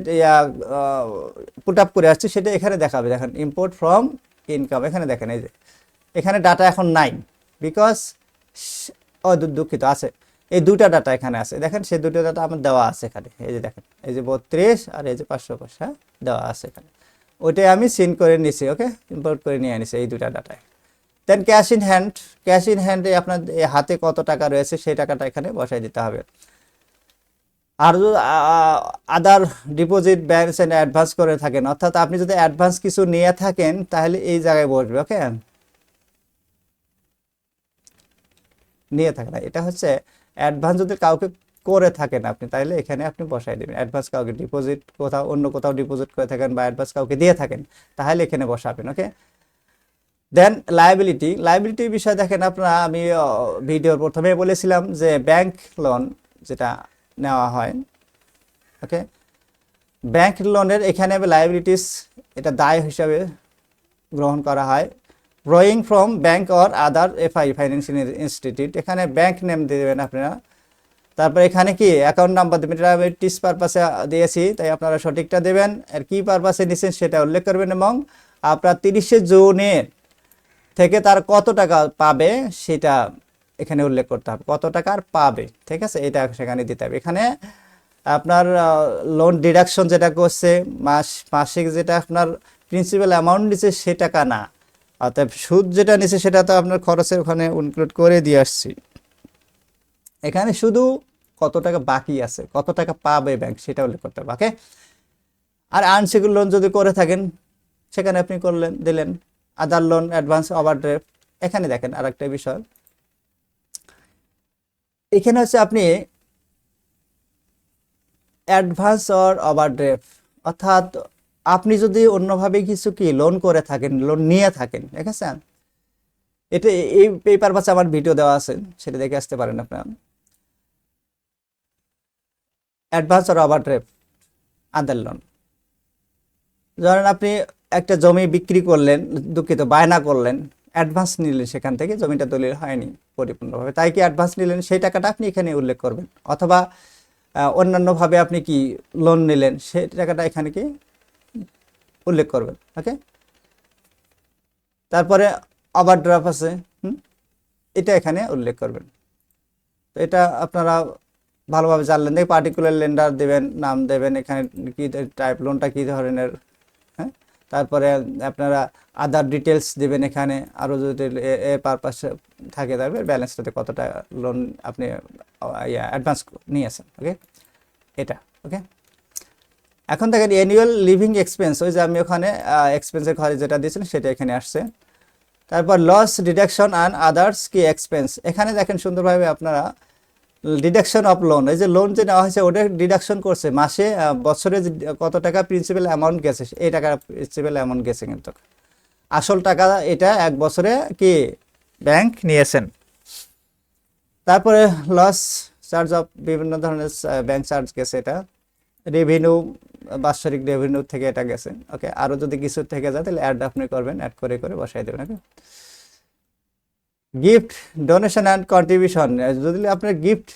পুট আপ করে আসছি সেটা এখানে দেখাবে। দেখেন ইম্পোর্ট ফ্রম ইনকাম, এখানে দেখেন এই যে এখানে ডাটা এখন নাই, বিকজ দুঃখিত আছে, এই দুটা ডাটা এখানে আছে। দেখেন সেই দুটো ডাটা আমার দেওয়া আছে এখানে, এই যে দেখেন এই যে 32 আর এই যে 500 পয়সা দেওয়া আছে এখানে, ওইটাই আমি সিন করে নিছি। ওকে, ইম্পোর্ট করে নিয়ে আনিছি এই দুটা ডাটায়। Then cash in hand, cash in হ্যান্ডে আপনার হাতে কত টাকা রয়েছে সেই টাকাটা এখানে বসাই দিতে হবে। আর আদার ডিপোজিট, ব্যালেন্স এন্ড অ্যাডভান্স করে থাকেন, অর্থাৎ আপনি যদি অ্যাডভান্স কিছু নিয়ে থাকেন তাহলে এই জায়গায় বসবে। ওকে, নিয়ে থাকে না, এটা হচ্ছে অ্যাডভান্স যদি কাউকে করে থাকেন আপনি, তাহলে এখানে আপনি বসাই দেবেন। অ্যাডভান্স কাউকে ডিপোজিট কোথাও অন্য কোথাও ডিপোজিট করে থাকেন বা অ্যাডভান্স কাউকে দিয়ে থাকেন, তাহলে এখানে বসাবেন। ওকে, দেন লায়াবিলিটি, লায়াবিলিটির বিষয় দেখেন আপনারা, আমি ভিডিওর প্রথমে বলেছিলাম যে ব্যাংক লোন যেটা নেওয়া হয়, ওকে, ব্যাংক লোনের এখানে লায়াবিলিটিস, এটা দায় হিসাবে গ্রহণ করা হয়। borrowing from bank or other FI financial institute, এখানে ব্যাংক নেম দেবেন আপনারা। তারপর এখানে কি অ্যাকাউন্ট নাম্বার দেবেন, এটা আমি টিস পারপাসে দিয়েছি তাই আপনারা সঠিকটা দেবেন, আর কি পারপাসে নিচ্ছেন সেটা উল্লেখ করবেন, এবং আপনার 30শে জুনের থেকে তার কত টাকা পাবে সেটা এখানে উল্লেখ করতে হবে, কত টাকা আর পাবে। ঠিক আছে, এটা সেখানে দিতে হবে। এখানে আপনার লোন ডিডাকশন যেটা করছে মাসিক যেটা আপনার প্রিন্সিপাল অ্যামাউন্ট নিচ্ছে সে টাকা না, অর্থাৎ সুদ যেটা নিচ্ছে সেটা তো আপনার খরচের ওখানে ইনক্লুড করে দিয়ে আসছি। এখানে শুধু কত টাকা বাকি আছে, কত টাকা পাবে ব্যাংক সেটা উল্লেখ করতে হবে। ওকে, আর আনসিকিউরড লোন যদি করে থাকেন সেখানে আপনি করলেন, দিলেন। আদার লোন, অ্যাডভান্স, ওভারড্রাফট, এখানে দেখেন আর একটা বিষয়, এখানে হচ্ছে আপনি অ্যাডভান্স অর ওভারড্রাফট, অর্থাৎ আপনি যদি অন্যভাবে কিছু কি লোন করে থাকেন, লোন নিয়ে থাকেন, ঠিক আছে, এটা এই পেপার পাশে আমার ভিডিও দেওয়া আছে, সেটা দেখে আসতে পারেন আপনারা। Advance or overdraft, other loan, ধরেন আপনি একটা জমি বিক্রি করলেন, দুঃখিত বায়না করলেন, অ্যাডভান্স নিলেন, সেখান থেকে জমিটা দলিল হয়নি পরিপূর্ণভাবে, তাই কি অ্যাডভান্স নিলেন সেই টাকাটা আপনি এখানে উল্লেখ করবেন, অথবা অন্যান্যভাবে আপনি কি লোন নিলেন সেই টাকাটা এখানে কি উল্লেখ করবেন। ওকে, তারপরে ওভারড্রাফট আছে, এটা এখানে উল্লেখ করবেন। তো এটা আপনারা ভালোভাবে জানলেন, দেখে পার্টিকুলার লেন্ডার দেবেন, নাম দেবেন, এখানে কি টাইপ লোনটা কী ধরনের, হ্যাঁ, তারপরে আপনারা আদার ডিটেলস দেবেন, এখানে আরও যদি এ পারপাসে থাকে তারপরে ব্যালেন্সটাতে কত টাকা লোন আপনি অ্যাডভান্স নিয়েছেন। ওকে, এটা ওকে। এখন দেখেন অ্যানুয়াল লিভিং এক্সপেন্স, ওই যে আমি ওখানে এক্সপেন্সের ঘরে যেটা দিয়েছিলাম সেটা এখানে আসছে। তারপর লস ডিডাকশন অ্যান্ড আদার্স কি এক্সপেন্স, এখানে দেখেন সুন্দরভাবে আপনারা ডিডাকশন অফ লোন, এই যে লোন যে নেওয়া হয়েছে ওটা ডিডাকশন করছে, মাসে বছরে কত টাকা প্রিন্সিপাল অ্যামাউন্ট গেছে, এই টাকা প্রিন্সিপাল অ্যামাউন্ট গেছে, কিন্তু আসল টাকা এটা এক বছরে কি ব্যাংক নিয়েছেন। তারপরে লস চার্জ অফ বিভিন্ন ধরনের ব্যাংক চার্জ গেছে, এটা রেভিনিউ, বাৎসরিক রেভিনিউ থেকে এটা গেছে। ওকে, আরও যদি কিছু থেকে যায় তাহলে অ্যাড আপনি করবেন, অ্যাড করে করে বসাই দেবেন। ওকে, গিফট, ডোনেশন অ্যান্ড কন্ট্রিবিউশন, যদি আপনি গিফট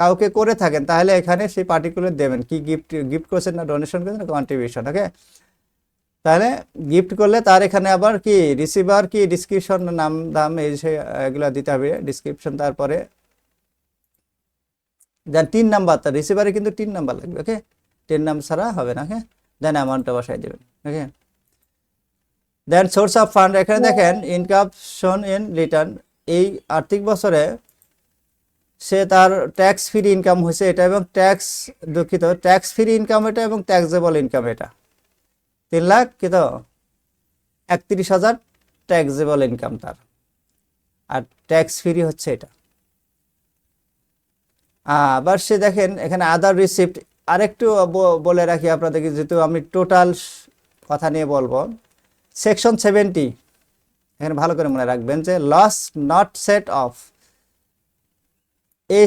কাউকে করে থাকেন তাহলে এখানে সেই পার্টিকুলার দেবেন, কি গিফট, গিফট করছেন না ডোনেশন করছেন না কন্ট্রিবিউশন। ওকে, তাহলে গিফট করলে তার এখানে আবার কি রিসিভার কি ডিসক্রিপশন, নাম দাম এই এগুলো দিতে হবে ডিসক্রিপশন। তারপরে দেন 3 নাম্বার, তার রিসিভারে কিন্তু 3 নাম্বার লাগবে। ওকে, 10 নাম্বার ছাড়া হবে না। ওকে, দেন অ্যামাউন্টটা বসাই দেবেন। ওকে, দেন সোর্স অফ ফান্ড, এখানে দেখেন ইনকাম শোন ইন রিটার্ন, এই আর্থিক বছরে সে তার ট্যাক্স ফ্রি ইনকাম হয়েছে এটা, এবং ট্যাক্স ফ্রি ইনকাম এটা এবং ট্যাক্সেবল ইনকাম এটা 3,31,000 ট্যাক্সেবল ইনকাম তার, আর ট্যাক্স ফ্রি হচ্ছে এটা। আবার সে দেখেন এখানে আদার রিসিপ্ট, আরেকটু বলে রাখি আপনাদেরকে, যেহেতু আমি টোটাল কথা নিয়ে বলবো। সেকশন 70 এখানে ভালো করে মনে রাখবেন যে লস নট সেট অফ, এই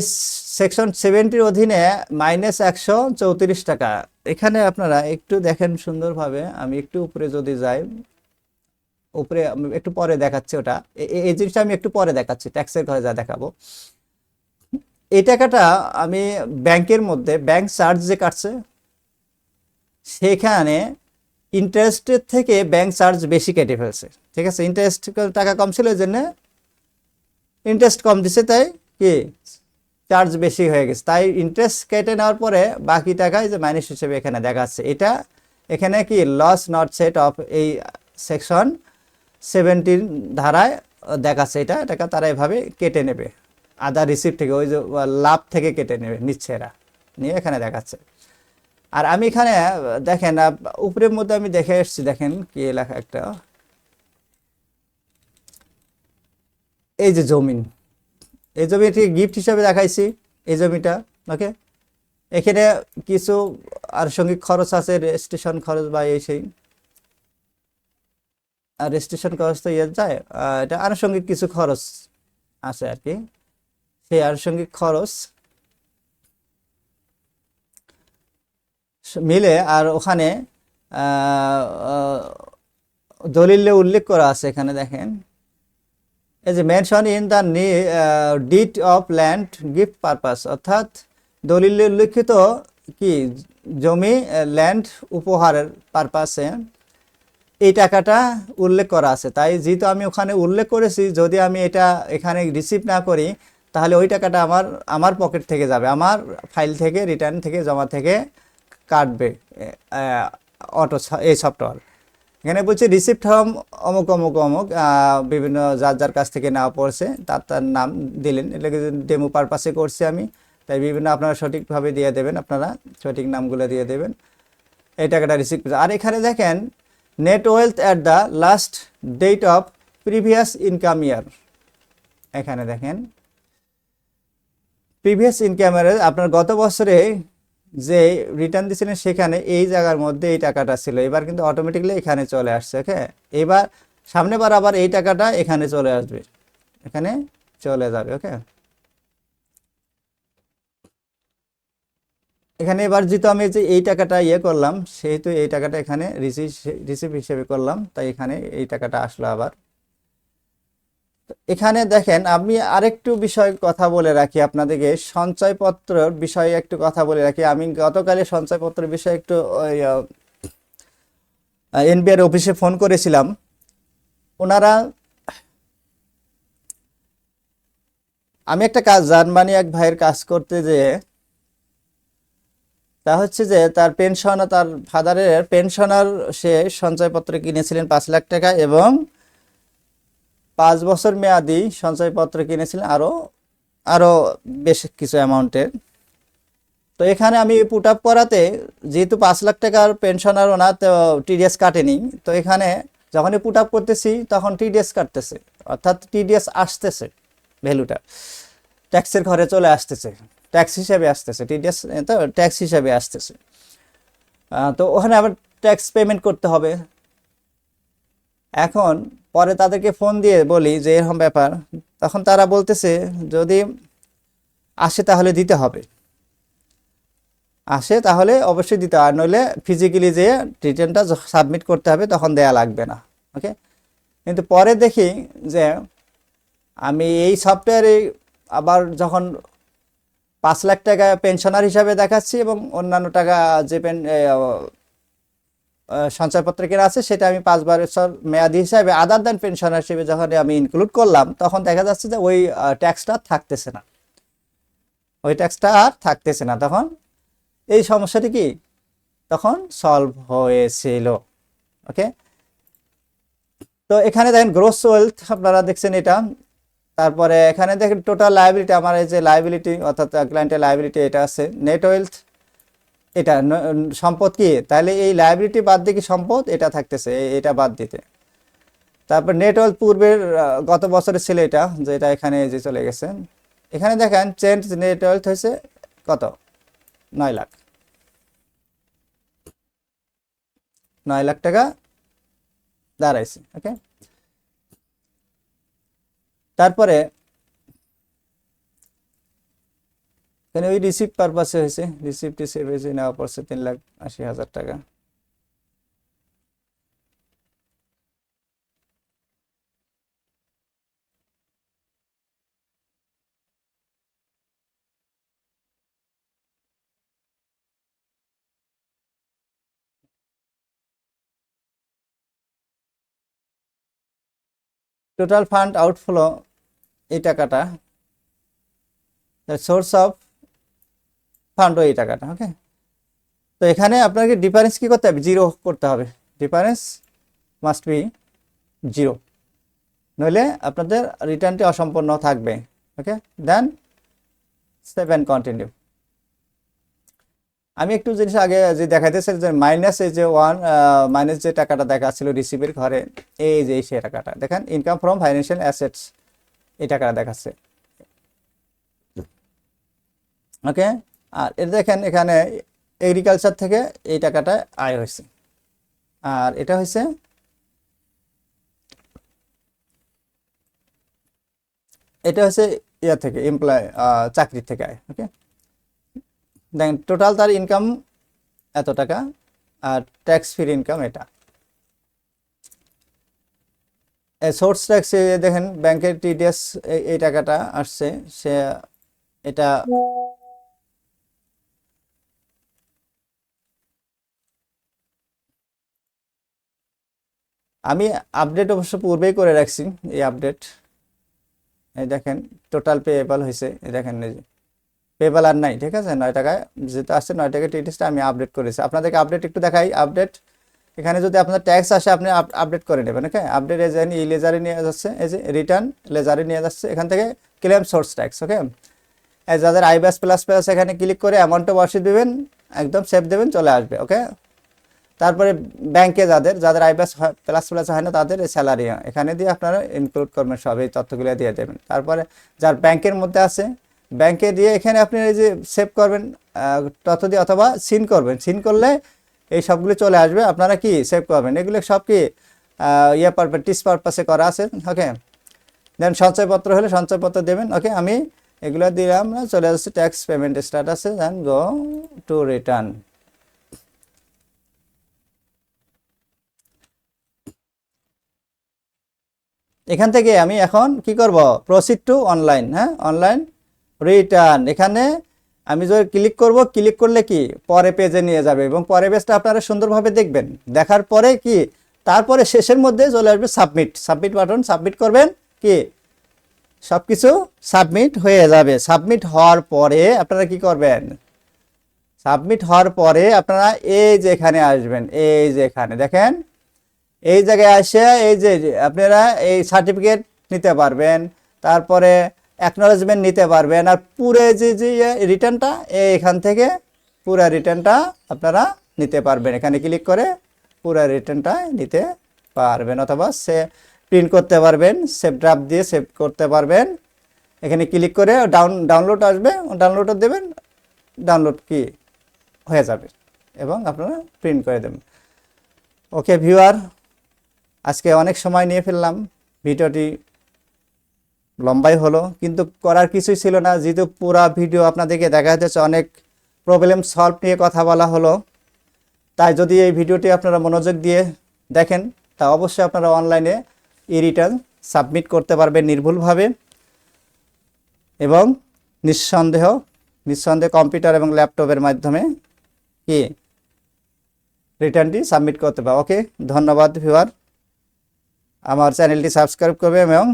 সেকশন 70-র অধীনে -134 টাকা। এখানে আপনারা একটু দেখেন সুন্দরভাবে, আমি একটু উপরে যদি যাই, উপরে আমি একটু পরে দেখাচ্ছি ওটা, এই জিনিসটা আমি একটু পরে দেখাচ্ছি, ট্যাক্সের ঘরে যা দেখাবো। এই টাকাটা আমি ব্যাংকের মধ্যে ব্যাংক চার্জ যে কাটছে, সেখানে ইন্টারেস্টের থেকে ব্যাংক চার্জ বেশি কেটে ফেলছে, ঠিক আছে। ইন্টারেস্ট টাকা কম ছিল, এই জন্য ইন্টারেস্ট কম দিছে, তাই কি চার্জ বেশি হয়ে গেছে, তাই ইন্টারেস্ট কেটে নেওয়ার পরে বাকি টাকায় যে মাইনাস হিসেবে এখানে দেখাচ্ছে। এটা এখানে কি লস নট সেট অফ, এই সেকশন 70 ধারায় দেখাচ্ছে, এটা টাকা তারা এভাবে কেটে নেবে আদার রিসিপ্ট থেকে, ওই যে লাভ থেকে কেটে নেবে, নিচ্ছে এরা, নিয়ে এখানে দেখাচ্ছে। আর আমি এখানে দেখেন উপরের মধ্যে আমি দেখে এসেছি, দেখেন কি লেখা একটা, এই যে জমিন, এই জমিটি গিফট হিসাবে দেখাইছি, এই জমিটা, ওকে। এখানে কিছু আনুষঙ্গিক খরচ আছে, রেজিস্ট্রেশন খরচ বা এই সেই, আর রেজিস্ট্রেশন খরচ তো ইয়ে যায়, এটা আনুষঙ্গিক কিছু খরচ আছে আর কি, সেই আনুষঙ্গিক খরচ মিলে, আর ওখানে দলিলে উল্লেখ করা আছে, এখানে দেখেন এই যে mention in the did of land gift purpose, অর্থাৎ দলিলে উল্লেখিত কি জমি ল্যান্ড উপহারের পারপাসে এই টাকাটা উল্লেখ করা আছে। তাই যেহেতু আমি ওখানে উল্লেখ করেছি, যদি আমি এটা এখানে রিসিভ না করি, তাহলে ওই টাকাটা আমার পকেট থেকে যাবে, আমার ফাইল থেকে, রিটার্ন থেকে, জমা থেকে কাটবে অটো এই সফটওয়্যার। এখানে বলছে রিসিপ্ট ফ্রম অমুক অমুক অমুক, বিভিন্ন যার যার কাছ থেকে নেওয়া পড়ছে তার নাম দিলেন, এটাকে ডেমো পারপাসে করছি আমি, তাই বিভিন্ন আপনারা সঠিকভাবে দিয়ে দেবেন, আপনারা সঠিক নামগুলো দিয়ে দেবেন। এই টাকাটা রিসিভ, আর এখানে দেখেন net wealth at the last date of previous income year, এখানে দেখেন প্রিভিয়াস ইনকামের আপনার গত বছরে যে রিটার্ন দিয়েছিলেন, সেখানে এই জায়গার মধ্যে এই টাকাটা ছিল, এবার কিন্তু অটোমেটিকলি এখানে চলে আসছে, ওকে। এবার সামনেবার আবার এই টাকাটা এখানে চলে আসবে, এখানে চলে যাবে, ওকে। এখানে এবার যেহেতু আমি যে এই টাকাটা ইয়ে করলাম, সেহেতু এই টাকাটা এখানে রিসিভ হিসেবে করলাম, তাই এখানে এই টাকাটা আসলো আবার। এখানে দেখেন আমি আরেকটু বিষয় কথা বলে রাখি আপনাদেরকে, সঞ্চয়পত্রের বিষয়ে একটু কথা বলে রাখি। আমি গতকালে সঞ্চয়পত্রের বিষয়ে একটু এনবিআর অফিসে ফোন করেছিলাম, ওনারা, আমি একটা কাজ জার্মানি এক ভাইয়ের কাজ করতে যেয়ে, তা হচ্ছে যে তার পেনশন, তার ফাদারের পেনশনার, সে সঞ্চয়পত্র কিনেছিলেন 5 লাখ টাকা, এবং 5 বছর মেয়াদি সঞ্চয়পত্র কিনেছিলেন আরো বেশ কিছু অ্যামাউন্টের। তো এখানে আমি পুট আপ করাতে, যেহেতু 5 লাখ টাকার পেনশনার ওনার, তো টিডিএস কাটেনি, তো এখানে যখনই পুট আপ করতেছি তখন টিডিএস কাটতেছে, অর্থাৎ টিডিএস আসতেছে, ভ্যালুটা ট্যাক্সের ঘরে চলে আসতেছে, ট্যাক্স হিসাবে আসতেছে, টিডিএস তো ট্যাক্স হিসাবে আসতেছে। তো ওখানে আবার ট্যাক্স পেমেন্ট করতে হবে। এখন পরে তাদেরকে ফোন দিয়ে বলি যে এরকম ব্যাপার, তখন তারা বলতেছে যদি আসে তাহলে দিতে হবে, আসে তাহলে অবশ্যই দিতে হবে, আর নইলে ফিজিক্যালি যে রিটার্নটা সাবমিট করতে হবে, তখন দেয়া লাগবে না, ওকে। কিন্তু পরে দেখি যে আমি এই সফটওয়্যারে আবার যখন 5 লাখ টাকা পেনশনার হিসাবে দেখাচ্ছি, এবং অন্যান্য টাকা যে সঞ্চয়পত্র কেনা আছে, সেটা আমি 5 বছর মেয়াদি হিসাবে আদার দেন পেনশনার হিসেবে যখন আমি ইনক্লুড করলাম, তখন দেখা যাচ্ছে যে ওই ট্যাক্সটা থাকতেছে না, ওই ট্যাক্সটা আর থাকতেছে না। তখন এই সমস্যাটি কি তখন সলভ হয়েছিল, ওকে। তো এখানে দেখেন গ্রোস ওয়েলথ আপনারা দেখছেন এটা। তারপরে এখানে দেখেন টোটাল লায়াবিলিটি, আমার এই যে লায়াবিলিটি অর্থাৎ ক্লায়েন্টের লায়াবিলিটি এটা আছে। নেট ওয়েলথ এটা সম্পদ কি, তাহলে এই লায়াবিলিটি বাদ দিয়ে কি সম্পদ এটা থাকতেছে, এটা বাদ দিতে। তারপর নেট ওয়েলথ পূর্বের গত বছরের ছিল এটা, যেটা এখানে যে চলে গেছে। এখানে দেখেন চেঞ্জ নেট ওয়েলথ হয়েছে কত, 9 লাখ, 9 লাখ টাকা দাঁড়াইছে। ওকে, তারপরে এখানে ওই রিসিভ পারপাসে হয়েছে, রিসিভ টিসিভ হয়েছে, নেওয়া পড়ছে 3,80,000 টাকা। টোটাল ফান্ড আউটফ্লো এই টাকাটা, সোর্স অফ ফান্ডও এই টাকাটা। ওকে, তো এখানে আপনাকে ডিফারেন্স কি করতে হবে, 0 করতে হবে। ডিফারেন্স মাস্ট বি 0, নইলে আপনাদের রিটার্নটি অসম্পূর্ণ থাকবে। ওকে, দেন সেভ এন্ড কন্টিনিউ। আমি একটু জিনিস আগে যে দেখাইতেছে যে মাইনাস, এই যে মাইনাস যে টাকাটা দেখাচ্ছিল রিসিভের ঘরে, এই যে সেই টাকাটা দেখেন, ইনকাম ফ্রম ফাইন্যান্সিয়াল অ্যাসেটস এই টাকাটা দেখাচ্ছে। ওকে, আর এটা দেখেন এখানে এগ্রিকালচার থেকে এই টাকাটা আয় হয়েছে, আর এটা হয়েছে ইয়া থেকে এমপ্লয়, চাকরি থেকে আয়। ওকে, দেখেন টোটাল তার ইনকাম এত টাকা, আর ট্যাক্স ফ্রি ইনকাম এটা। সোর্স ট্যাক্স দেখেন ব্যাংকের টিডিএস এই টাকাটা আসছে, সে এটা আমি আপডেট অবশ্য পূর্বেই করে রাখছি। এই আপডেট এই দেখেন টোটাল পেয়েবল হয়েছে, এই দেখেন এই যে পেয়েবল আর নাই, ঠিক আছে, 9 টাকায় যেটা আসছে 9 টাকা টিডিএসটা আমি আপডেট করেছি। আপনাদেরকে আপডেট একটু দেখাই। আপডেট এখানে যদি আপনার ট্যাক্স আসে আপনি আপডেট করে নেবেন। ওকে, আপডেট এই যে লেজারে নিয়ে যাচ্ছে, এই যে রিটার্ন লেজারে নিয়ে যাচ্ছে, এখান থেকে ক্লেম সোর্স ট্যাক্স। ওকে, যাদের আইব্যাস প্লাস প্লাস এখানে ক্লিক করে অ্যামাউন্টটা বসিয়ে দেবেন, একদম সেভ দেবেন, চলে আসবে। ওকে, তারপরে ব্যাংকে যাদের আইব্যাস প্লাস প্লাস হয় না তাদের স্যালারি এখানে দিয়ে আপনারা ইনক্লুড করবেন, সব এই তথ্যগুলো দিয়ে দেবেন। তারপরে যার ব্যাংকের মধ্যে আছে ব্যাংকে দিয়ে এখানে আপনি এই যে সেভ করবেন তথ্য দিয়ে, অথবা সিন করবেন, সিন করলে এই সবগুলো চলে আসবে। আপনারা কি সেভ করবেন, এগুলো সব কি ইয়ে পারপাস টিস পারপাসে করা আছে। ওকে, দেন সঞ্চয়পত্র হলে সঞ্চয়পত্র দেবেন। ওকে, আমি এগুলো দিলাম না, চলে আসছে ট্যাক্স পেমেন্ট স্ট্যাটাসে, দেন গো টু রিটার্ন। এখান থেকে আমি এখন কি করব, প্রসিড টু অনলাইন। হ্যাঁ, অনলাইন রিটার্ন, এখানে আমি যদি ক্লিক করব, ক্লিক করলে কি পরে পেজে নিয়ে যাবে, এবং পরে পেজটা আপনারা সুন্দরভাবে দেখবেন। দেখার পরে কি তারপরে শেষের মধ্যে চলে আসবে সাবমিট, সাবমিট বাটন, সাবমিট করবেন, কি সব কিছু সাবমিট হয়ে যাবে। সাবমিট হওয়ার পরে আপনারা কি করবেন, সাবমিট হওয়ার পরে আপনারা এই যে এখানে আসবেন, এই যে এখানে দেখেন এই জায়গায় আসে এই যে আপনারা এই সার্টিফিকেট নিতে পারবেন, তারপরে অ্যাকনোলেজমেন্ট নিতে পারবেন, আর পুরো যে রিটার্নটা এখান থেকে পুরো রিটার্নটা আপনারা নিতে পারবেন। এখানে ক্লিক করে পুরো রিটার্নটা নিতে পারবেন, অথবা সে প্রিন্ট করতে পারবেন, সেভ ড্রাফট দিয়ে সেভ করতে পারবেন। এখানে ক্লিক করে ডাউনলোড আসবে, ডাউনলোড দেবেন, ডাউনলোড কি হয়ে যাবে, এবং আপনারা প্রিন্ট করে দেবেন। ওকে ভিউয়ার, আজকে অনেক সময় নিয়ে ফেললাম, ভিডিওটি লম্বাই হলো, কিন্তু করার কিছুই ছিল না, যেহেতু পুরা ভিডিও আপনাদেরকে দেখা যাচ্ছে অনেক প্রবলেম সলভ নিয়ে কথা বলা হলো। তাই যদি এই ভিডিওটি আপনারা মনোযোগ দিয়ে দেখেন, তা অবশ্যই আপনারা অনলাইনে ই রিটার্ন সাবমিট করতে পারবেন নির্ভুলভাবে, এবং নিঃসন্দেহে কম্পিউটার এবং ল্যাপটপের মাধ্যমে কি রিটার্নটি সাবমিট করতে পারবে। ওকে, ধন্যবাদ ভিউয়ার। আমার চ্যানেলটি সাবস্ক্রাইব করবেন এবং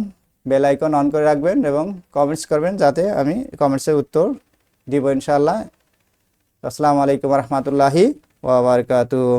বেল আইকন অন করে রাখবেন, এবং কমেন্টস করবেন, যাতে আমি কমেন্টসের উত্তর দিব ইনশাআল্লাহ। আসসালামু আলাইকুম রহমতুল্লাহি ওয়া বারাকাতুহু।